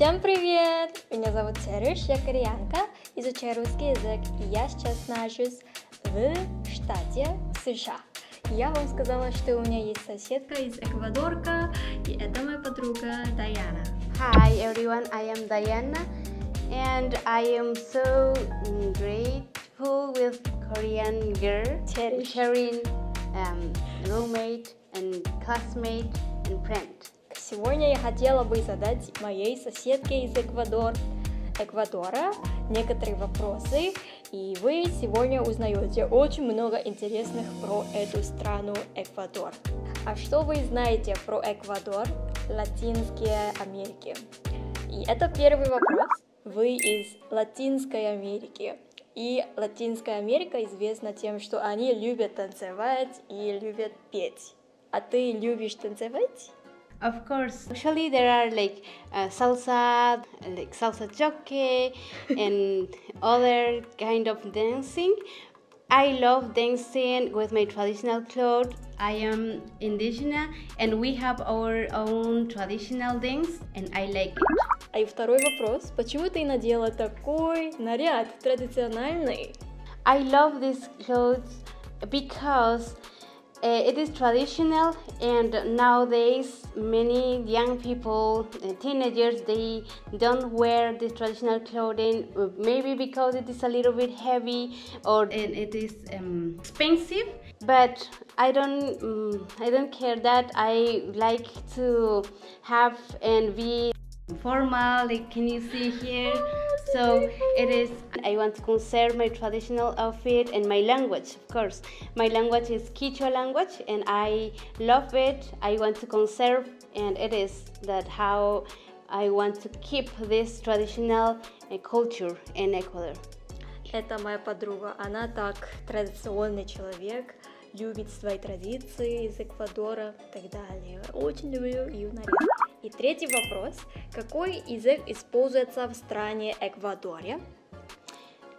Всем привет! Меня зовут Чериш, я кореянка, изучаю русский язык, и я сейчас нахожусь в штате США. Я вам сказала, что у меня есть соседка из Эквадорка, и это моя подруга Даяна. Hi everyone, I am Diana, and I am so grateful with Korean girl, 채리쉬. sharing roommate and classmate and friend. Сегодня я хотела бы задать моей соседке из Эквадора некоторые вопросы, и вы сегодня узнаете очень много интересных про эту страну Эквадор. А что вы знаете про Эквадор, Латинской Америки? И это первый вопрос. Вы из Латинской Америки. И Латинская Америка известна тем, что они любят танцевать и любят петь. А ты любишь танцевать? Of course, actually there are like salsa, like salsa choque, and other kind of dancing. I love dancing with my traditional clothes. I am indigenous, and we have our own traditional dance, and I like it. А и второй вопрос. Почему ты надела такой наряд традиционный? I love these clothes because it is traditional, and nowadays many young people, teenagers, they don't wear this traditional clothing, maybe because it is a little bit heavy or it is expensive. But I don't care that. I like to have and be formal, like can you see here? So it is, I want to conserve my traditional outfit and my language, of course. My language is Quechua language, and I love it. I want to conserve, and it is that how I want to keep this traditional culture in Ecuador. Это моя подруга. Она так традиционный человек, любит свои традиции из Эквадора и так далее. Очень люблю ее наряд. И третий вопрос. Какой язык используется в стране Эквадоре?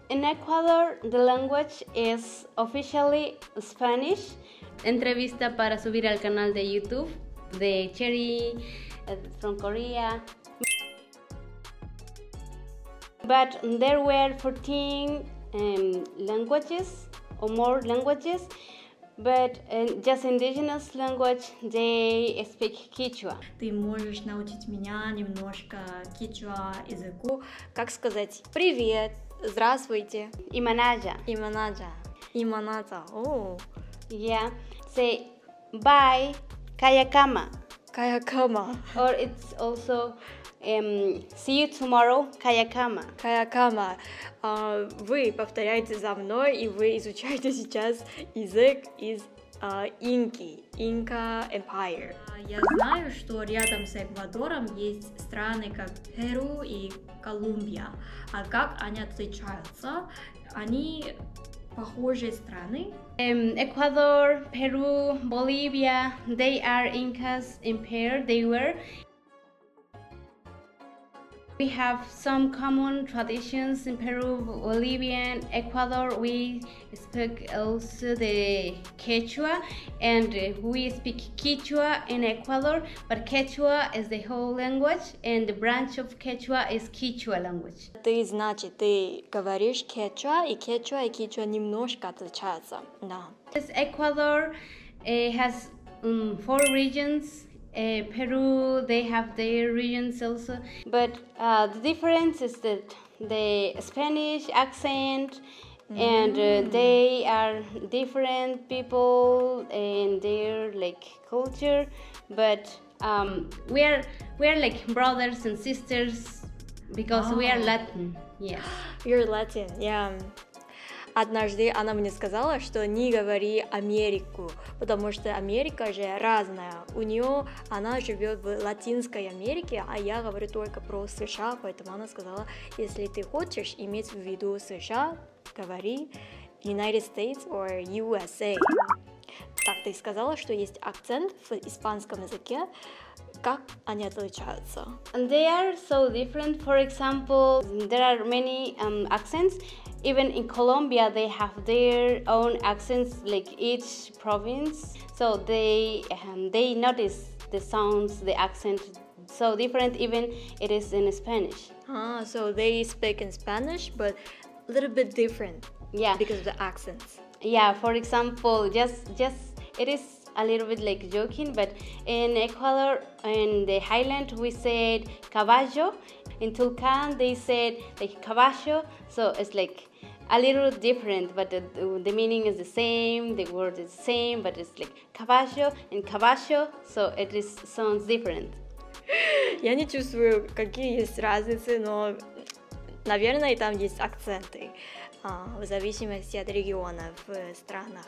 In Ecuador, the language is officially Spanish. Entrevista para subir al canal de YouTube de Cherry from Korea. But there were 14 languages or more languages. But just indigenous language, they speak Quechua. Ты можешь научить меня немножко кичуа языку. Как сказать привет, здравствуйте. Imanaja. Иманаджа. Иманаджа. О. Yeah. Say bye, kayakama. Каякама. Or it's also see you tomorrow, kayakama. Каякама. Вы повторяете за мной, и вы изучаете сейчас язык из Инки, Инка Empire. Я знаю, что рядом с Эквадором есть страны, как Перу и Колумбия. А как они отличаются? Они похожие страны. Ecuador, Peru, Bolivia, they are Incas empire, they were. We have some common traditions in Peru, Bolivia, and Ecuador. We speak also the Quechua, and we speak Quechua in Ecuador, but Quechua is the whole language, and the branch of Quechua is Quechua language. Ты, значит, ты говоришь кечуа, и кечуа немножко отличаются, да. Yes, Ecuador has 4 regions. Peru, they have their regions also, but the difference is that the Spanish accent and they are different people and their like culture, but we're like brothers and sisters because we are Latin. Yes, You're Latin, yeah. Однажды она мне сказала, что не говори Америку, потому что Америка же разная. Она живет в Латинской Америке, а я говорю только про США, поэтому она сказала, если ты хочешь иметь в виду США, говори United States or USA. Так, ты сказала, что есть акцент в испанском языке. Как они отличаются? And they are so different. For example, there are many accents. Even in Colombia, they have their own accents, like each province. So they notice the sounds, the accent so different, even it is in Spanish. Ah, so they speak in Spanish, but a little bit different. Yeah. Because of the accents. Yeah, for example, just it is a little bit like joking, but in Ecuador, in the highland, we said caballo. In Tulcan, they said like caballo. So it's like a little different, but the meaning is the same, the word is the same, but it's like caballo and caballo, so it is sounds different. Я не чувствую, какие есть разницы, но, наверное, там есть акценты. В зависимости от региона в странах.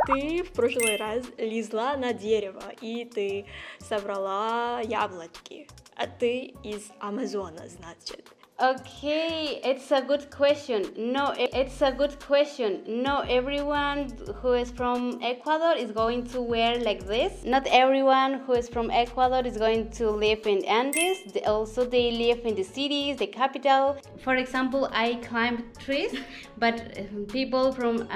Ты в прошлый раз лезла на дерево, и ты собрала яблочки. А ты из Амазона, значит. Okay, it's a good question. No, it's a good question. No, everyone who is from Ecuador is going to wear like this. Not everyone who is from Ecuador is going to live in Andes. They live in the cities, the capital. For example, I climb trees, but people from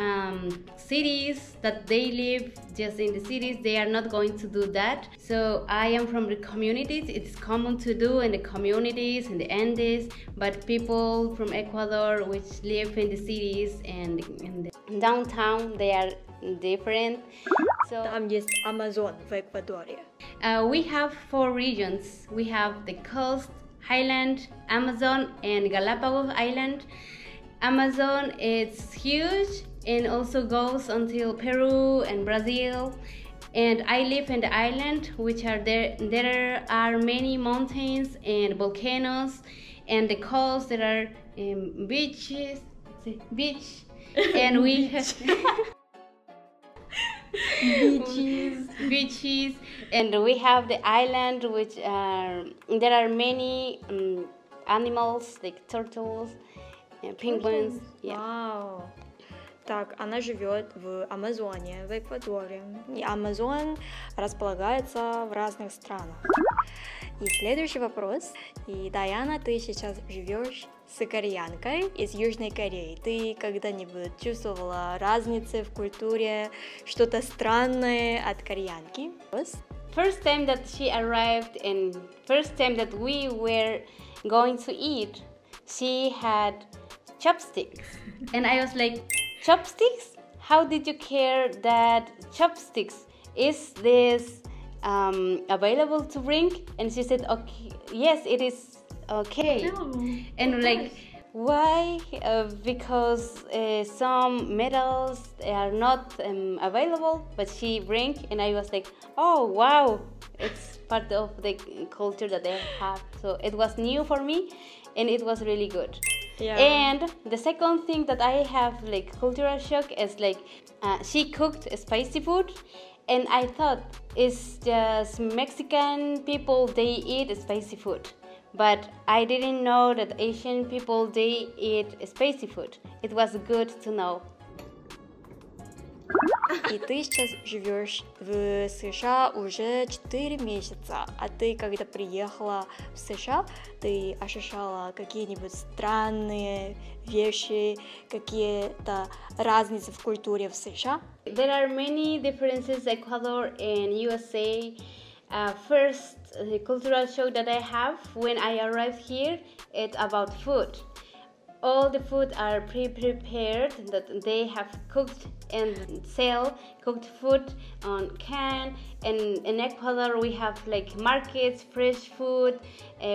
cities that they live just in the cities, they are not going to do that. So I am from the communities. It's common to do in the communities, in the Andes. But people from Ecuador which live in the cities and in the downtown, they are different. So Там есть Амазон в Эквадоре. We have 4 regions. We have the coast, highland, Amazon, and Galapagos Island. Amazon is huge and also goes until Peru and Brazil. And I live in the island, which are there are many mountains and volcanoes. And the coast, there are beaches, and we have beaches, and we have the island, which there are many animals like turtles, and penguins. Yeah. Вау. Так, она живет в Амазоне, в Эквадоре. И Амазон располагается в разных странах. И следующий вопрос. И, Даяна, ты сейчас живешь с кореянкой из Южной Кореи. Ты когда-нибудь чувствовала разницы в культуре, что-то странное от кореянки? First time that she arrived and first time that we were going to eat, she had chopsticks. And I was like, chopsticks? How did you care that chopsticks? Is this available to bring? And she said, okay, yes, it is okay. And like, why? Because some medals are not available, but she bring, and I was like, oh wow, it's part of the culture that they have. So it was new for me, and it was really good. Yeah. And the second thing that I have like cultural shock is like she cooked spicy food, and I thought it's just Mexican people, they eat spicy food. But I didn't know that Asian people, they eat spicy food. It was good to know. И ты сейчас живешь в США уже 4 месяца. А ты, когда приехала в США, ты ощущала какие-нибудь странные вещи, какие-то разницы в культуре в США? There are many differences Ecuador and USA. First, the cultural shock that I have when I arrived here, it's about food. All the food are pre-prepared, that they have cooked and sell cooked food on can. And in Ecuador we have like markets, fresh food,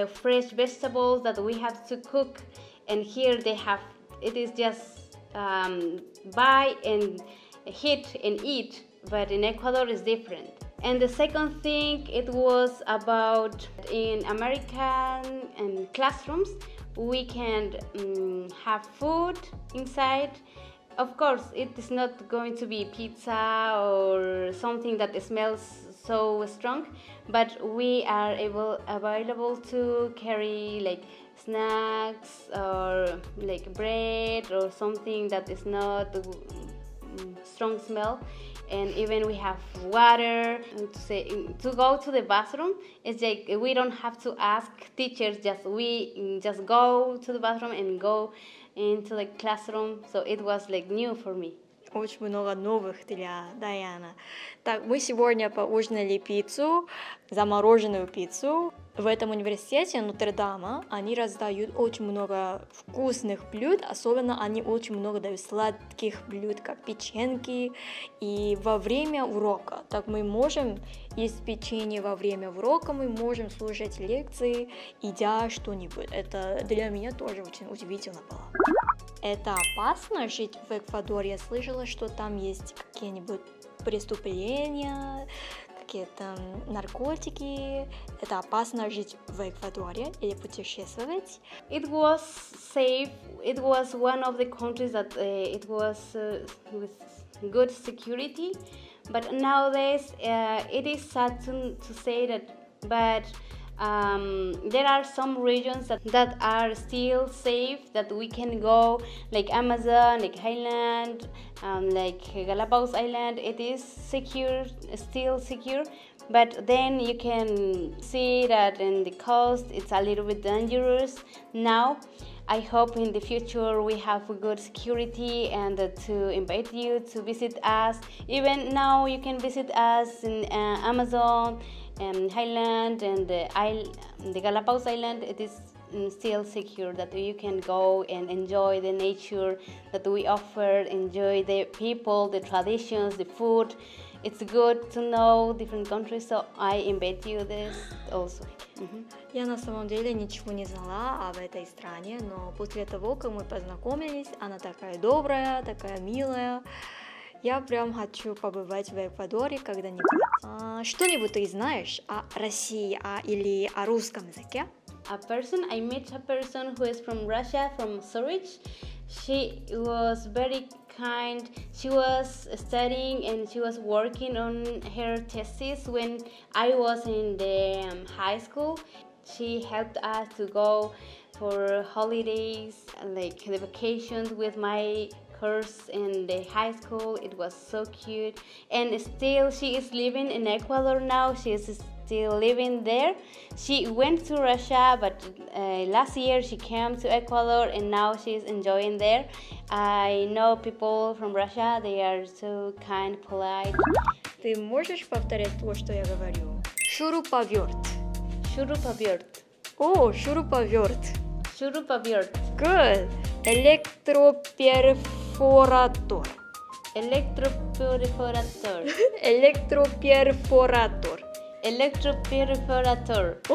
fresh vegetables that we have to cook. And here they have, it is just buy and hit and eat, but in Ecuador is different. And the second thing, it was about in American classrooms, we can have food inside. Of course, it is not going to be pizza or something that smells so strong, but we are available to carry like snacks or like bread or something that is not strong smell. And even we have water. To go to the bathroom, it's like we don't have to ask teachers, we just go to the bathroom and go into the classroom. So it was like new for me. очень много новых для Даяна. Так, мы сегодня поужинали пиццу, замороженную пиццу. В этом университете Нотр-Дама они раздают очень много вкусных блюд, особенно они очень много дают сладких блюд, как печеньки, и во время урока. Так мы можем есть печенье во время урока, мы можем слушать лекции, едя что-нибудь. Это для меня тоже очень удивительно было. Это опасно жить в Эквадоре? Я слышала, что там есть какие-нибудь преступления, какие-то наркотики. Это опасно жить в Эквадоре или путешествовать? It was safe. It was one of the countries that it was with good security. But nowadays, it is sad to say that, but there are some regions that are still safe, that we can go, like Amazon, like Highland, like Galapagos Island. It is secure, still secure, but then you can see that in the coast it's a little bit dangerous now. I hope in the future we have a good security and to invite you to visit us. Even now you can visit us in Amazon and Highland and the Galapagos Island. It is still secure that you can go and enjoy the nature that we offer, enjoy the people, the traditions, the food. It's good to know different countries, so I invite you this also. Я на самом деле ничего не знала об этой стране, но после того, как мы познакомились, она такая добрая, такая милая. Я прям хочу побывать в Эквадоре когда-нибудь. Что-нибудь ты знаешь о России или о русском языке? I met a person who is from Russia, from Zurich. She was very kind. She was studying and she was working on her thesis when I was in the high school. She helped us to go for holidays, like the vacations with my course in the high school. It was so cute. And still she is living in Ecuador now. She is still living there. She went to Russia, but last year she came to Ecuador and now she's enjoying there. I know people from Russia, they are so kind, polite. Ты можешь повторять то, что я говорю? Шуруповерт. Шуруповерт. О, шуруповерт. Шуруповерт. Good. Электроперфоратор. Электроперфоратор. Электроперфоратор. Электроперфоратор. О,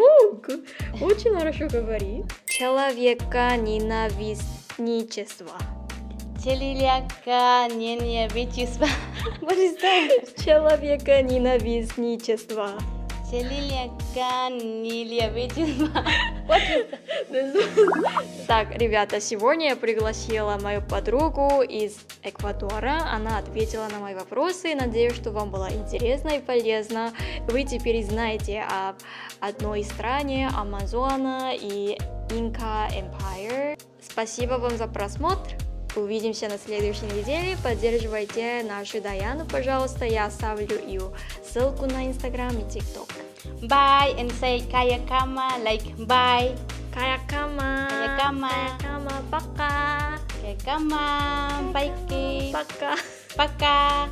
очень хорошо говори. Человеконенавистничество. Человеконенавистничество. What is that? Человеконенавистничество. Человеконенавистничество. What is that? Так, ребята, сегодня я пригласила мою подругу из Эквадора. Она ответила на мои вопросы. Надеюсь, что вам было интересно и полезно. Вы теперь знаете об одной стране, Амазона и Инка Empire. Спасибо вам за просмотр. Увидимся на следующей неделе. Поддерживайте нашу Даяну, пожалуйста. Я оставлю ее ссылку на Инстаграм и ТикТок. Bye and say kayakama, like bye. Каякама. Каякама. Каякама. Пока. Kayakama. Bye. Пока. Пока.